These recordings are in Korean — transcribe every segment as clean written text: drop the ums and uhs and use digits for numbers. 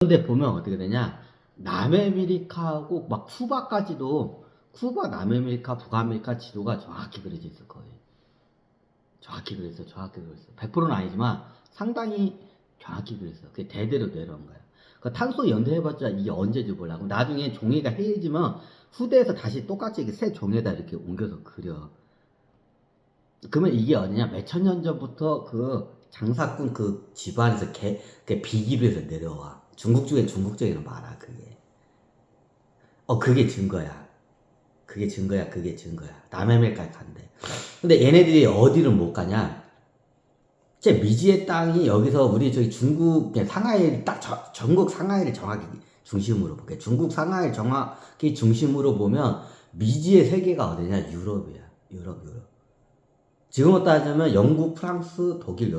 그런데 보면 어떻게 되냐? 남아메리카하고 막 쿠바까지도 쿠바, 남아메리카, 북아메리카 지도가 정확히 그려져 있어 거의. 정확히 그랬어, 정확히 그랬어. 100%는 아니지만 상당히 정확히 그랬어. 그게 대대로 내려온 거야. 그 탄소 연대해봤자 이게 언제지 몰라. 나중에 종이가 헤어지면 후대에서 다시 똑같이 새 종에다 이렇게 옮겨서 그려. 그러면 이게 어디냐? 몇천 년 전부터 그 장사꾼 그 집안에서 그 비기로해서 내려와. 중국 중에 중국적인 말아, 그게. 그게 증거야. 그게 증거야, 그게 증거야. 남아메리카에 간대. 근데 얘네들이 어디를 못 가냐? 제 미지의 땅이 여기서 우리 저기 중국 상하이 딱 전국 상하이를 정확히 중심으로 볼게. 중국 상하이를 정확히 중심으로 보면 미지의 세계가 어디냐? 유럽이야. 유럽. 지금으로 따지면 영국, 프랑스, 독일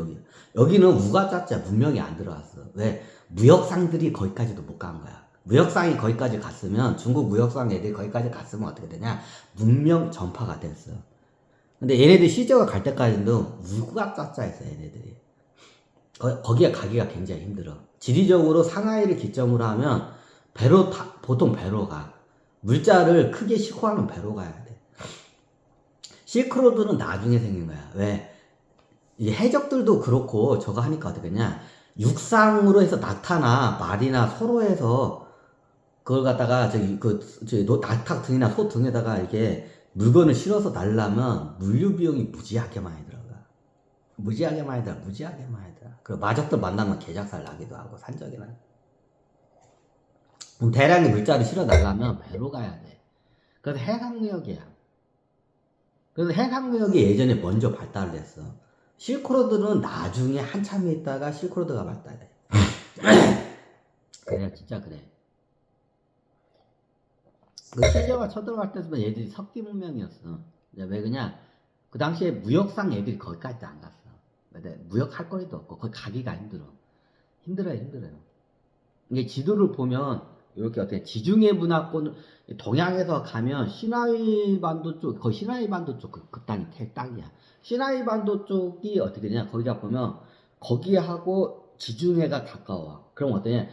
여기는 우가짜짜 문명이 안 들어왔어. 왜? 무역상들이 거기까지도 못 간 거야. 무역상이 거기까지 갔으면 중국 무역상 애들이 거기까지 갔으면 어떻게 되냐? 문명 전파가 됐어. 근데 얘네들 시저가 갈 때까지도 우가짜짜했어 얘네들이. 거기에 가기가 굉장히 힘들어. 지리적으로 상하이를 기점으로 하면 보통 배로 가. 물자를 크게 싣고 하면 배로 가야 돼. 실크로드는 나중에 생긴 거야. 왜? 이 해적들도 그렇고 저거 하니까 어떻게냐? 육상으로 해서 낙타나 말이나 소로 해서 그걸 갖다가 낙타 등이나 소 등에다가 이게 물건을 실어서 날라면 물류 비용이 무지하게 많이 들어가. 무지하게 많이 들어. 그리고 마적들 만나면 개작살 나기도 하고 산적이나. 그럼 대량의 물자를 실어 날라면 배로 가야 돼. 그래서 해상무역이야. 그래서 해상무역이 예전에 먼저 발달을 했어. 실크로드는 나중에 한참 있다가 실크로드가 발달해. 그래, 진짜 그래. 그 시저가 쳐들어갈 때부터 얘들이 석기 문명이었어. 왜 그냥 그 당시에 무역상 애들이 거기까지 안 갔어. 무역할 거리도 없고 거기 가기가 힘들어요. 이게 지도를 보면 이렇게 어떻게 지중해 문화권 동양에서 가면 시나이 반도 쪽, 거의 시나이 반도 쪽 그 땅이 땅이야. 시나이 반도 쪽이 어떻게 되냐? 거기가 보면 거기하고 지중해가 가까워. 그럼 어떠냐?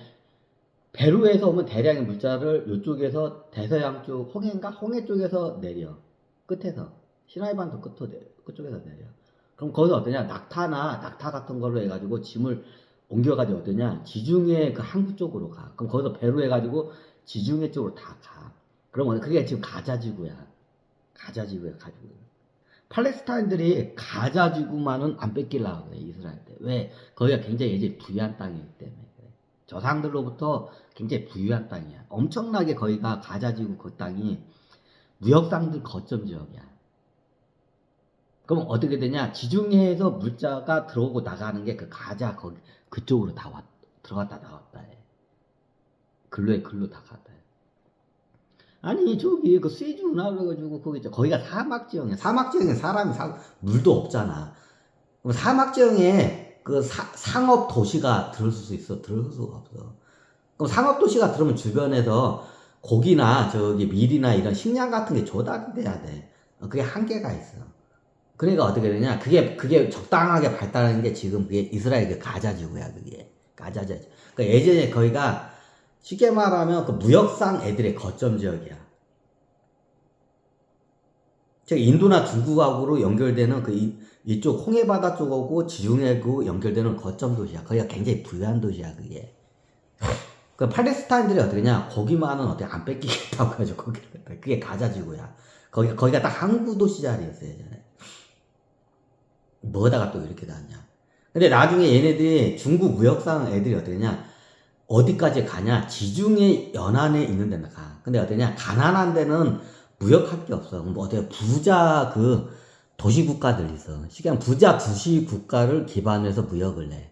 페루에서 오면 대량의 물자를 이쪽에서 대서양 쪽 홍해 쪽에서 내려. 끝에서 시나이 반도 끝쪽에서 내려. 그럼 거기서 어떠냐? 낙타 같은 걸로 해가지고 짐을 옮겨가지고 어떠냐? 지중해 그 항구 쪽으로 가. 그럼 거기서 배로 해가지고 지중해 쪽으로 다 가. 그러면 그게 지금 가자지구야. 가자지구. 팔레스타인들이 가자지구만은 안 뺏기려고 그래, 이스라엘 때. 왜? 거기가 굉장히 이제 부유한 땅이기 때문에. 그래. 저상들로부터 굉장히 부유한 땅이야. 엄청나게 거기가 가자지구 그 땅이 무역상들 거점 지역이야. 그럼 어떻게 되냐? 지중해에서 물자가 들어오고 나가는 게 그 가자 그쪽으로 들어갔다 나왔다 해. 글로 다 갔다 해. 아니 저기 그 스웨즈 운하 그래가지고 거기가 사막 지형이야. 사막 지형에 사람이 물도 없잖아. 그럼 사막 지형에 그 상업 도시가 들을 수 있어? 들을 수가 없어. 그럼 상업 도시가 들으면 주변에서 고기나 저기 밀이나 이런 식량 같은 게 조달이 돼야 돼. 그게 한계가 있어. 그러니까 어떻게 되냐? 그게 적당하게 발달하는 게 지금 그게 이스라엘 그 가자지구야, 그게. 가자지구. 그러니까 예전에 거기가 쉽게 말하면 그 무역상 애들의 거점 지역이야. 즉, 인도나 중국하고로 연결되는 이쪽 홍해바다 쪽하고 지중해하고 연결되는 거점 도시야. 거기가 굉장히 부유한 도시야, 그게. 그 팔레스타인들이 어떻게 냐 거기만은 어떻게 안 뺏기겠다고 해가지고 그게 가자지구야. 거기가 딱 항구 도시 자리였어, 예전에. 뭐다가 또 이렇게 나왔냐. 근데 나중에 얘네들이 중국 무역상 애들이 어떠냐, 어디까지 가냐, 지중해 연안에 있는 데나 가. 근데 어떠냐, 가난한 데는 무역할 게 없어. 뭐 어때, 부자 그 도시국가들 있어. 그냥 부자 도시국가를 기반으로 해서 무역을 해.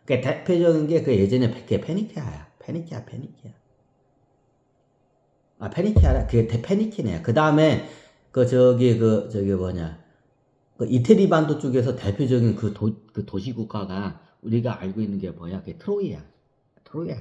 그 대표적인 게 그 예전에 페니키아야. 페니키아. 페니키아라. 그게 페니키네야. 그 다음에 그 이태리 반도 쪽에서 대표적인 그 도시국가가 우리가 알고 있는 게 뭐야? 그게 트로이야. 트로이야.